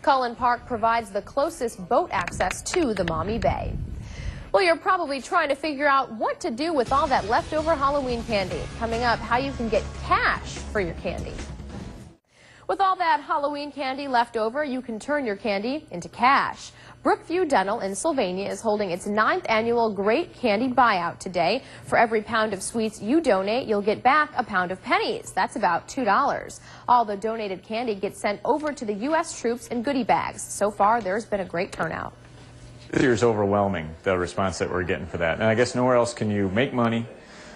Cullen Park provides the closest boat access to the Maumee Bay. Well, you're probably trying to figure out what to do with all that leftover Halloween candy. Coming up, how you can get cash for your candy. With all that Halloween candy left over, you can turn your candy into cash. Brookview Dental in Sylvania is holding its 9th annual Great Candy Buyout today. For every pound of sweets you donate, you'll get back a pound of pennies. That's about $2. All the donated candy gets sent over to the U.S. troops in goodie bags. So far, there's been a great turnout. This year's overwhelming, the response that we're getting for that. And I guess nowhere else can you make money,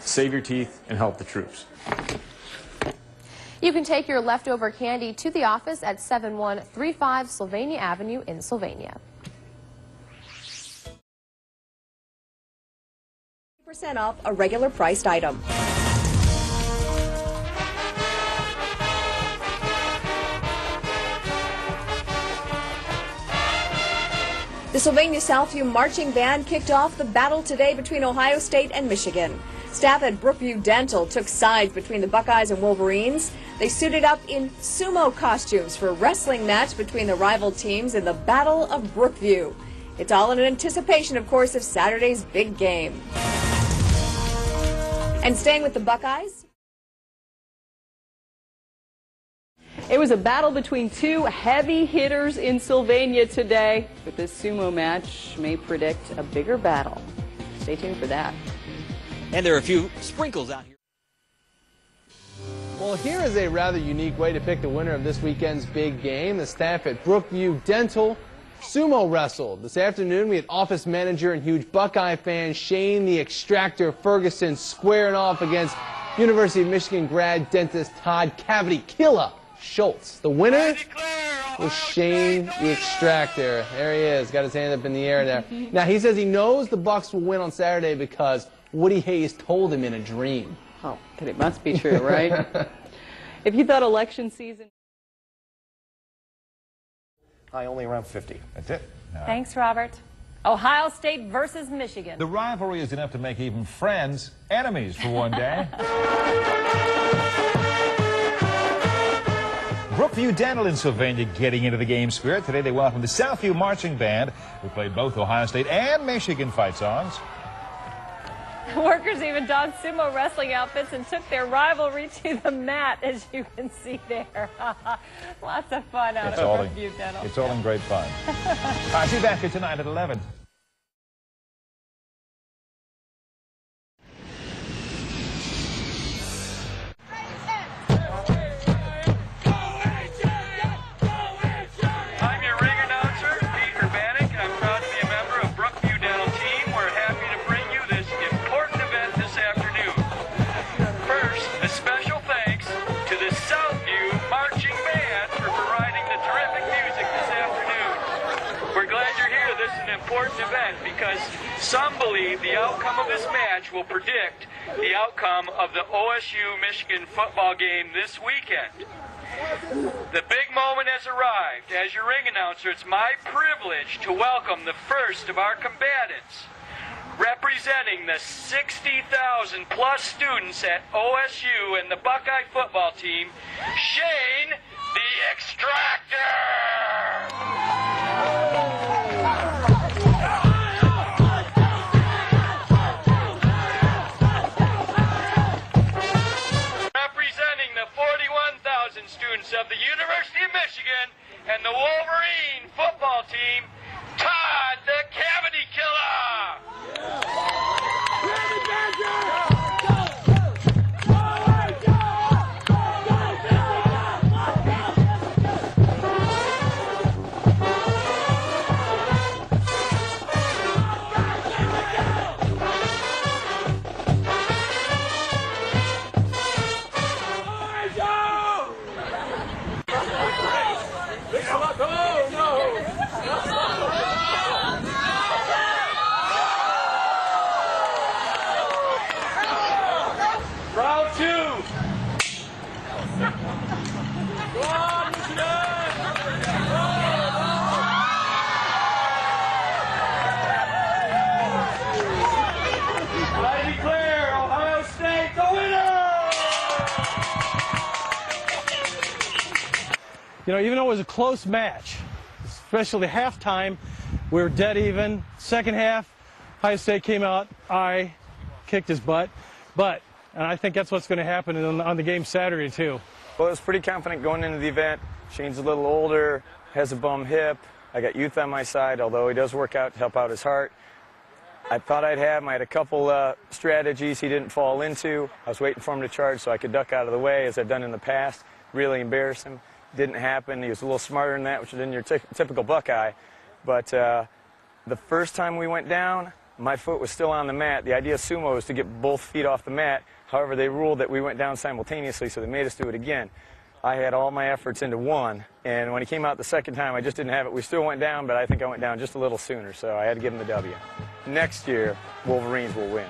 save your teeth, and help the troops. You can take your leftover candy to the office at 7135 Sylvania Avenue in Sylvania. % off a regular priced item. The Sylvania Southview Marching Band kicked off the battle today between Ohio State and Michigan. Staff at Brookview Dental took sides between the Buckeyes and Wolverines. They suited up in sumo costumes for a wrestling match between the rival teams in the Battle of Brookview. It's all in anticipation, of course, of Saturday's big game. And staying with the Buckeyes, it was a battle between two heavy hitters in Sylvania today, but this sumo match may predict a bigger battle. Stay tuned for that. And there are a few sprinkles out here. Well, here is a rather unique way to pick the winner of this weekend's big game. The staff at Brookview Dental sumo wrestled. This afternoon, we had office manager and huge Buckeye fan Shane the Extractor Ferguson squaring off against University of Michigan grad dentist Todd Cavity Killa Schultz. The winner was Shane the Extractor. There he is, got his hand up in the air there. Now, he says he knows the Bucks will win on Saturday because Woody Hayes told him in a dream. Oh, but it must be true, right? If you thought election season... Only around 50. That's it. Thanks, Robert. Ohio State versus Michigan. The rivalry is enough to make even friends enemies for one day. Brookview Dental in Sylvania getting into the game spirit. Today they welcomed the Southview Marching Band, who played both Ohio State and Michigan fight songs. Workers even donned sumo wrestling outfits and took their rivalry to the mat, as you can see there. Lots of fun out of Brookview Dental. It's all in great fun. I'll see you back here tonight at 11. Important event because some believe the outcome of this match will predict the outcome of the OSU Michigan football game this weekend. The big moment has arrived. As your ring announcer, it's my privilege to welcome the first of our combatants. Representing the 60,000 plus students at OSU and the Buckeye football team, Shane the Extractor! Students of the University of Michigan and the Wolverine football team, Todd the Cavity Killer! You know, even though it was a close match, especially halftime. We were dead even. Second half, Ohio State came out. I kicked his butt. And I think that's what's going to happen on the game Saturday, too. Well, I was pretty confident going into the event. Shane's a little older, has a bum hip. I got youth on my side, although he does work out to help out his heart. I thought I'd have him. I had a couple strategies he didn't fall into. I was waiting for him to charge so I could duck out of the way, as I've done in the past. Really embarrass him. Didn't happen. He was a little smarter than that, which is in your typical Buckeye. But the first time we went down, my foot was still on the mat. The idea of sumo is to get both feet off the mat. However, they ruled that we went down simultaneously, so they made us do it again. I had all my efforts into one, and when he came out the second time, I just didn't have it. We still went down, but I think I went down just a little sooner, so I had to give him the W. Next year, Wolverines will win.